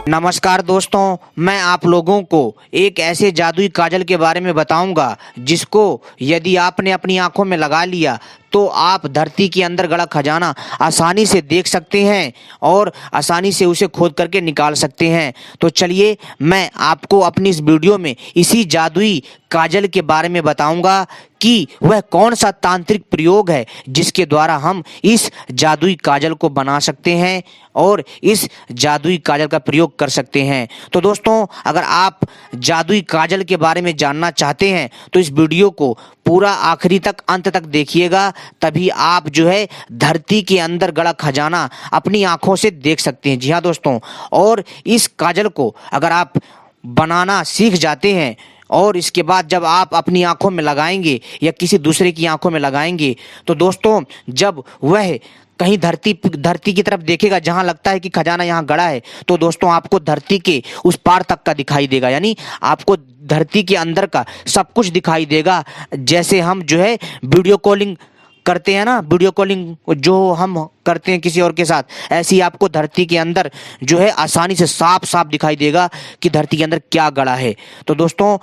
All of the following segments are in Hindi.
नमस्कार दोस्तों, मैं आप लोगों को एक ऐसे जादुई काजल के बारे में बताऊंगा जिसको यदि आपने अपनी आंखों में लगा लिया तो आप धरती के अंदर गड़ा खजाना आसानी से देख सकते हैं और आसानी से उसे खोद करके निकाल सकते हैं। तो चलिए मैं आपको अपनी इस वीडियो में इसी जादुई काजल के बारे में बताऊंगा कि वह कौन सा तांत्रिक प्रयोग है जिसके द्वारा हम इस जादुई काजल को बना सकते हैं और इस जादुई काजल का प्रयोग कर सकते हैं। तो दोस्तों, अगर आप जादुई काजल के बारे में जानना चाहते हैं तो इस वीडियो को पूरा आखिरी तक अंत तक देखिएगा, तभी आप धरती के अंदर गड़ा खजाना अपनी आंखों से देख सकते हैं। जी हाँ दोस्तों, और इस काजल को अगर आप बनाना सीख जाते हैं और इसके बाद जब आप अपनी आंखों में लगाएंगे या किसी दूसरे की आंखों में लगाएंगे तो दोस्तों, जब वह कहीं धरती की तरफ देखेगा जहां लगता है कि खजाना यहां गड़ा है, तो दोस्तों आपको धरती के उस पार तक का दिखाई देगा, यानी आपको धरती के अंदर का सब कुछ दिखाई देगा। जैसे हम वीडियो कॉलिंग करते हैं ना, वीडियो कॉलिंग जो हम करते हैं किसी और के साथ, ऐसे ही आपको धरती के अंदर आसानी से साफ साफ दिखाई देगा कि धरती के अंदर क्या गड़ा है। तो दोस्तों,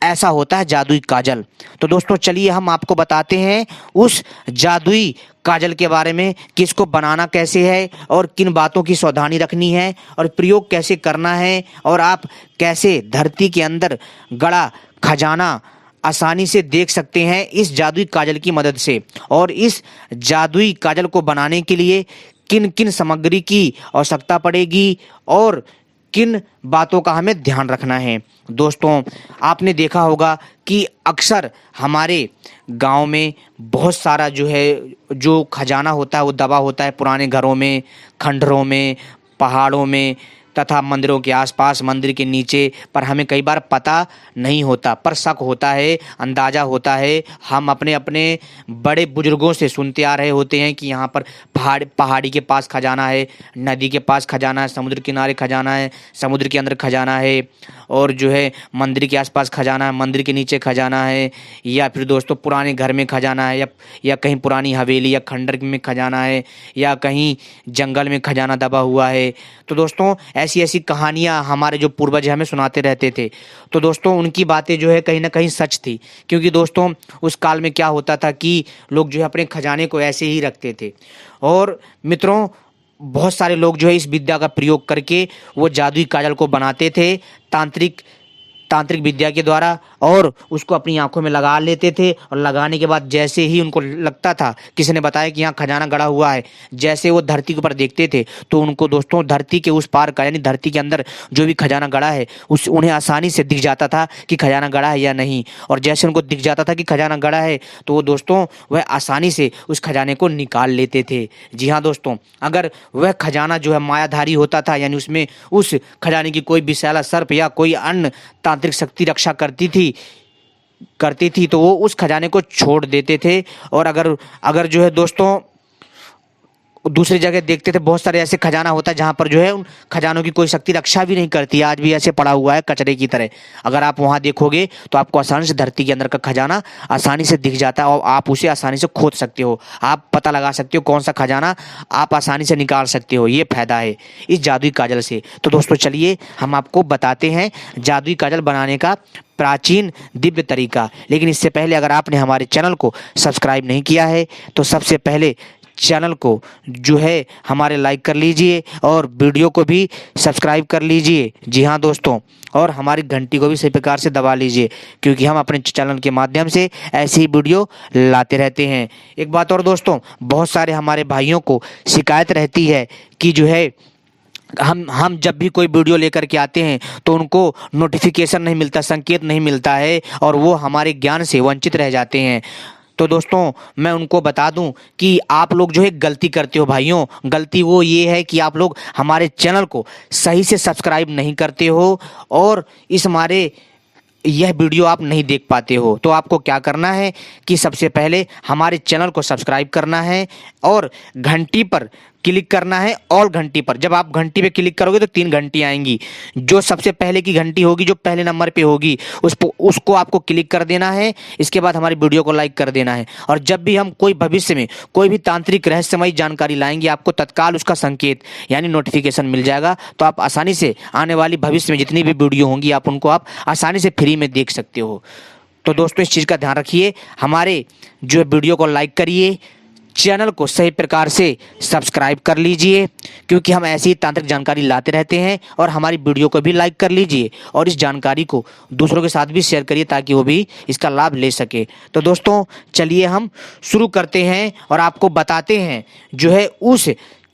ऐसा होता है जादुई काजल। तो दोस्तों चलिए हम आपको बताते हैं उस जादुई काजल के बारे में कि इसको बनाना कैसे है और किन बातों की सावधानी रखनी है और प्रयोग कैसे करना है और आप कैसे धरती के अंदर गड़ा खजाना आसानी से देख सकते हैं इस जादुई काजल की मदद से। और इस जादुई काजल को बनाने के लिए किन किन सामग्री की आवश्यकता पड़ेगी और किन बातों का हमें ध्यान रखना है। दोस्तों, आपने देखा होगा कि अक्सर हमारे गांव में बहुत सारा जो खजाना होता है वो दबा होता है पुराने घरों में, खंडरों में, पहाड़ों में तथा मंदिरों के आसपास, मंदिर के नीचे, पर हमें कई बार पता नहीं होता, पर शक होता है, अंदाज़ा होता है। हम अपने अपने बड़े बुजुर्गों से सुनते आ रहे होते हैं कि यहाँ पर पहाड़ी के पास खजाना है, नदी के पास खजाना है, समुद्र किनारे खजाना है, समुद्र के अंदर खजाना है, और मंदिर के आसपास खजाना है, मंदिर के नीचे खजाना है, या फिर दोस्तों पुराने घर में खजाना है, या कहीं पुरानी हवेली या खंडर में खजाना है, या कहीं जंगल में खजाना दबा हुआ है। तो दोस्तों, ऐसी ऐसी कहानियाँ हमारे जो पूर्वज हमें सुनाते रहते थे। तो दोस्तों, उनकी बातें कहीं ना कहीं सच थी, क्योंकि दोस्तों उस काल में क्या होता था कि लोग अपने खजाने को ऐसे ही रखते थे। और मित्रों, बहुत सारे लोग इस विद्या का प्रयोग करके वो जादुई काजल को बनाते थे तांत्रिक विद्या के द्वारा, और उसको अपनी आंखों में लगा लेते थे। और लगाने के बाद जैसे ही उनको लगता था, किसी ने बताया कि यहाँ खजाना गड़ा हुआ है, जैसे वो धरती के ऊपर देखते थे तो उनको दोस्तों धरती के उस पार का, यानी धरती के अंदर जो भी खजाना गड़ा है उन्हें आसानी से दिख जाता था कि खजाना गड़ा है या नहीं। और जैसे उनको दिख जाता था कि खजाना गड़ा है तो वो दोस्तों वह आसानी से उस खजाने को निकाल लेते थे। जी हाँ दोस्तों, अगर वह खजाना मायाधारी होता था, यानी उसमें उस खजाने की कोई विषैला सर्प या कोई अन्य तांत्रिक शक्ति रक्षा करती थी तो वो उस खजाने को छोड़ देते थे। और अगर दोस्तों दूसरी जगह देखते थे, बहुत सारे ऐसे खजाना होता है जहाँ पर उन खजानों की कोई शक्ति रक्षा भी नहीं करती, आज भी ऐसे पड़ा हुआ है कचरे की तरह। अगर आप वहाँ देखोगे तो आपको आसानी से धरती के अंदर का खजाना आसानी से दिख जाता है और आप उसे आसानी से खोद सकते हो, आप पता लगा सकते हो कौन सा खजाना आप आसानी से निकाल सकते हो। ये फायदा है इस जादुई काजल से। तो दोस्तों चलिए हम आपको बताते हैं जादुई काजल बनाने का प्राचीन दिव्य तरीका। लेकिन इससे पहले अगर आपने हमारे चैनल को सब्सक्राइब नहीं किया है तो सबसे पहले चैनल को हमारे लाइक कर लीजिए और वीडियो को भी सब्सक्राइब कर लीजिए। जी हाँ दोस्तों, और हमारी घंटी को भी सही प्रकार से दबा लीजिए, क्योंकि हम अपने चैनल के माध्यम से ऐसी ही वीडियो लाते रहते हैं। एक बात और दोस्तों, बहुत सारे हमारे भाइयों को शिकायत रहती है कि हम जब भी कोई वीडियो लेकर के आते हैं तो उनको नोटिफिकेशन नहीं मिलता, संकेत नहीं मिलता है, और वो हमारे ज्ञान से वंचित रह जाते हैं। तो दोस्तों मैं उनको बता दूं कि आप लोग गलती करते हो भाइयों। गलती वो ये है कि आप लोग हमारे चैनल को सही से सब्सक्राइब नहीं करते हो और यह वीडियो आप नहीं देख पाते हो। तो आपको क्या करना है कि सबसे पहले हमारे चैनल को सब्सक्राइब करना है और घंटी पर क्लिक करना है ऑल घंटी पर। जब आप घंटी पे क्लिक करोगे तो 3 घंटी आएंगी। जो सबसे पहले की घंटी होगी, जो पहले नंबर पे होगी, उसको आपको क्लिक कर देना है। इसके बाद हमारी वीडियो को लाइक कर देना है। और जब भी हम कोई भविष्य में कोई भी तांत्रिक रहस्यमयी जानकारी लाएंगे, आपको तत्काल उसका संकेत यानी नोटिफिकेशन मिल जाएगा। तो आप आसानी से आने वाली भविष्य में जितनी भी वीडियो होंगी, आप उनको आप आसानी से फ्री में देख सकते हो। तो दोस्तों, इस चीज़ का ध्यान रखिए। हमारे जो वीडियो को लाइक करिए, चैनल को सही प्रकार से सब्सक्राइब कर लीजिए, क्योंकि हम ऐसी तांत्रिक जानकारी लाते रहते हैं। और हमारी वीडियो को भी लाइक कर लीजिए और इस जानकारी को दूसरों के साथ भी शेयर करिए, ताकि वो भी इसका लाभ ले सके। तो दोस्तों, चलिए हम शुरू करते हैं और आपको बताते हैं जो है उस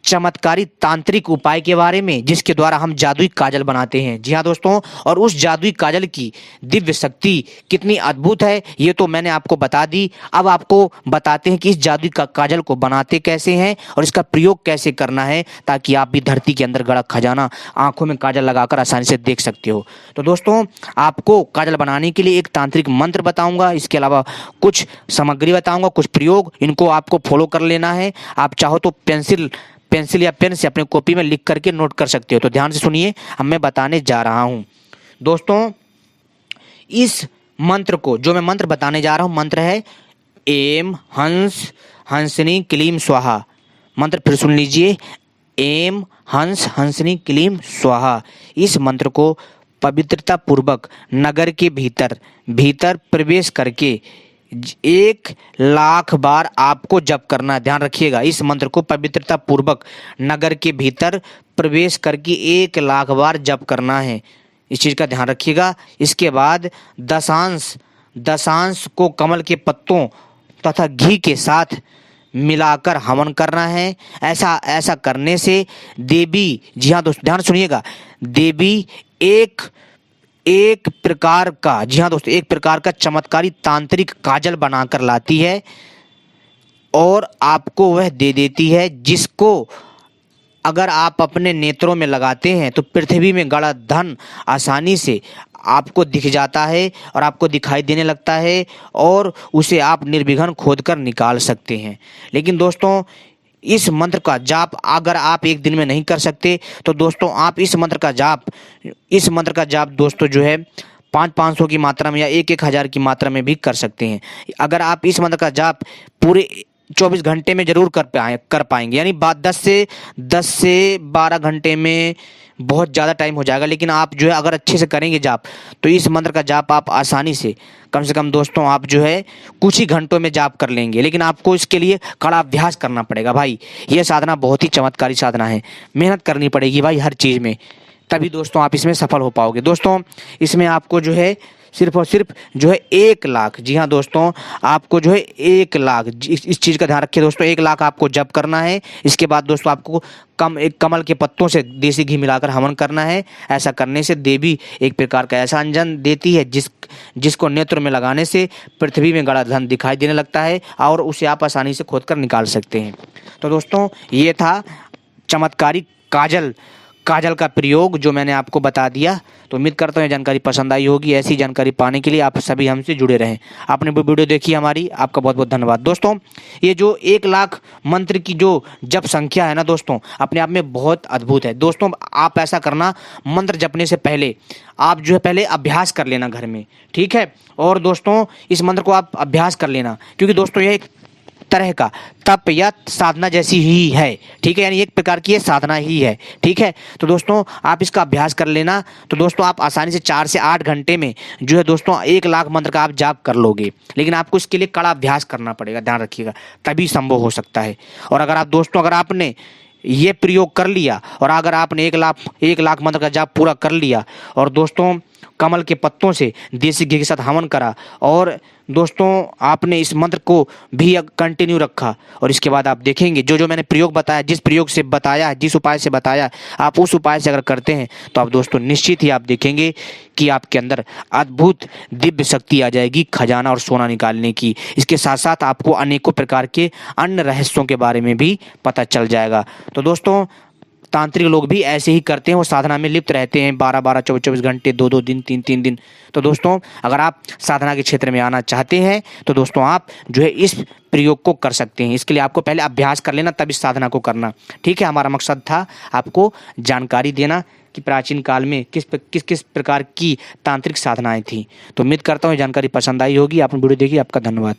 चमत्कारी तांत्रिक उपाय के बारे में जिसके द्वारा हम जादुई काजल बनाते हैं। जी हाँ दोस्तों, और उस जादुई काजल की दिव्य शक्ति कितनी अद्भुत है, ये तो मैंने आपको बता दी। अब आपको बताते हैं कि इस जादुई काजल को बनाते कैसे हैं और इसका प्रयोग कैसे करना है, ताकि आप भी धरती के अंदर गड़ा खजाना आंखों में काजल लगाकर आसानी से देख सकते हो। तो दोस्तों, आपको काजल बनाने के लिए एक तांत्रिक मंत्र बताऊंगा, इसके अलावा कुछ सामग्री बताऊंगा, कुछ प्रयोग, इनको आपको फॉलो कर लेना है। आप चाहो तो पेंसिल या पेन से अपने कॉपी में लिख करके नोट कर सकते हो। तो ध्यान से सुनिए, हम मैं बताने जा रहा हूं। दोस्तों, इस मंत्र को, जो मैं मंत्र बताने जा रहा हूं, मंत्र है एम हंस हंसनी क्लीम स्वाहा। मंत्र फिर सुन लीजिए, एम हंस हंसनी क्लीम स्वाहा। इस मंत्र को पवित्रता पूर्वक नगर के भीतर प्रवेश करके 1,00,000 बार आपको जप करना है। ध्यान रखिएगा, इस मंत्र को पवित्रता पूर्वक नगर के भीतर प्रवेश करके 1,00,000 बार जप करना है। इस चीज़ का ध्यान रखिएगा। इसके बाद दशांश को कमल के पत्तों तथा घी के साथ मिलाकर हवन करना है। ऐसा करने से देवी, जी हाँ दोस्तों ध्यान सुनिएगा, देवी एक प्रकार का, जी हाँ दोस्तों, एक प्रकार का चमत्कारी तांत्रिक काजल बनाकर लाती है और आपको वह दे देती है, जिसको अगर आप अपने नेत्रों में लगाते हैं तो पृथ्वी में गड़ा धन आसानी से आपको दिख जाता है और आपको दिखाई देने लगता है, और उसे आप निर्विघ्न खोदकर निकाल सकते हैं। लेकिन दोस्तों, इस मंत्र का जाप अगर आप एक दिन में नहीं कर सकते तो दोस्तों, आप इस मंत्र का जाप दोस्तों जो है 500 की मात्रा में या 1,000 की मात्रा में भी कर सकते हैं। अगर आप इस मंत्र का जाप पूरे 24 घंटे में जरूर कर पाएंगे, यानी 10 से 12 घंटे में बहुत ज़्यादा टाइम हो जाएगा। लेकिन आप जो है अगर अच्छे से करेंगे जाप, तो इस मंत्र का जाप आप आसानी से कम दोस्तों आप जो है कुछ ही घंटों में जाप कर लेंगे। लेकिन आपको इसके लिए कड़ा अभ्यास करना पड़ेगा भाई। यह साधना बहुत ही चमत्कारी साधना है, मेहनत करनी पड़ेगी भाई हर चीज़ में, तभी दोस्तों आप इसमें सफल हो पाओगे। दोस्तों, इसमें आपको जो है सिर्फ और सिर्फ जो है 1,00,000, जी हाँ दोस्तों, आपको जो है 1,00,000, इस चीज़ का ध्यान रखिए दोस्तों, 1,00,000 आपको जप करना है। इसके बाद दोस्तों आपको कमल के पत्तों से देसी घी मिलाकर हवन करना है। ऐसा करने से देवी एक प्रकार का ऐसा अंजन देती है जिसको नेत्र में लगाने से पृथ्वी में गड़ा धन दिखाई देने लगता है और उसे आप आसानी से खोद कर निकाल सकते हैं। तो दोस्तों, ये था चमत्कारी काजल का प्रयोग जो मैंने आपको बता दिया। तो उम्मीद करता हूँ ये जानकारी पसंद आई होगी। ऐसी जानकारी पाने के लिए आप सभी हमसे जुड़े रहें। आपने वो वीडियो देखी हमारी, आपका बहुत बहुत धन्यवाद। दोस्तों, ये जो 1,00,000 मंत्र की जो जप संख्या है ना दोस्तों, अपने आप में बहुत अद्भुत है। दोस्तों, आप ऐसा करना, मंत्र जपने से पहले आप जो है पहले अभ्यास कर लेना घर में, ठीक है। और दोस्तों, इस मंत्र को आप अभ्यास कर लेना, क्योंकि दोस्तों यह एक तरह का तप या साधना जैसी ही है, ठीक है, यानी एक प्रकार की ये साधना ही है, ठीक है। तो दोस्तों, आप इसका अभ्यास कर लेना। तो दोस्तों, आप आसानी से 4 से 8 घंटे में जो है दोस्तों 1,00,000 मंत्र का आप जाप कर लोगे। लेकिन आपको इसके लिए कड़ा अभ्यास करना पड़ेगा, ध्यान रखिएगा, तभी संभव हो सकता है। और अगर आपने ये प्रयोग कर लिया और अगर आपने 1,00,000 मंत्र का जाप पूरा कर लिया और दोस्तों कमल के पत्तों से देसी घी के साथ हवन करा और दोस्तों आपने इस मंत्र को भी कंटिन्यू रखा, और इसके बाद आप देखेंगे जो मैंने प्रयोग बताया, जिस प्रयोग से बताया, जिस उपाय से बताया, आप उस उपाय से अगर करते हैं तो आप दोस्तों निश्चित ही आप देखेंगे कि आपके अंदर अद्भुत दिव्य शक्ति आ जाएगी खजाना और सोना निकालने की। इसके साथ साथ आपको अनेकों प्रकार के अन्य रहस्यों के बारे में भी पता चल जाएगा। तो दोस्तों, तांत्रिक लोग भी ऐसे ही करते हैं, वो साधना में लिप्त रहते हैं 12-12, 24-24 घंटे, 2-2 दिन, 3-3 दिन। तो दोस्तों अगर आप साधना के क्षेत्र में आना चाहते हैं तो दोस्तों आप जो है इस प्रयोग को कर सकते हैं। इसके लिए आपको पहले अभ्यास कर लेना, तब इस साधना को करना। ठीक है, हमारा मकसद था आपको जानकारी देना कि प्राचीन काल में किस किस प्रकार की तांत्रिक साधनाएं थी। तो उम्मीद करता हूँ ये जानकारी पसंद आई होगी। आपने वीडियो देखी, आपका धन्यवाद।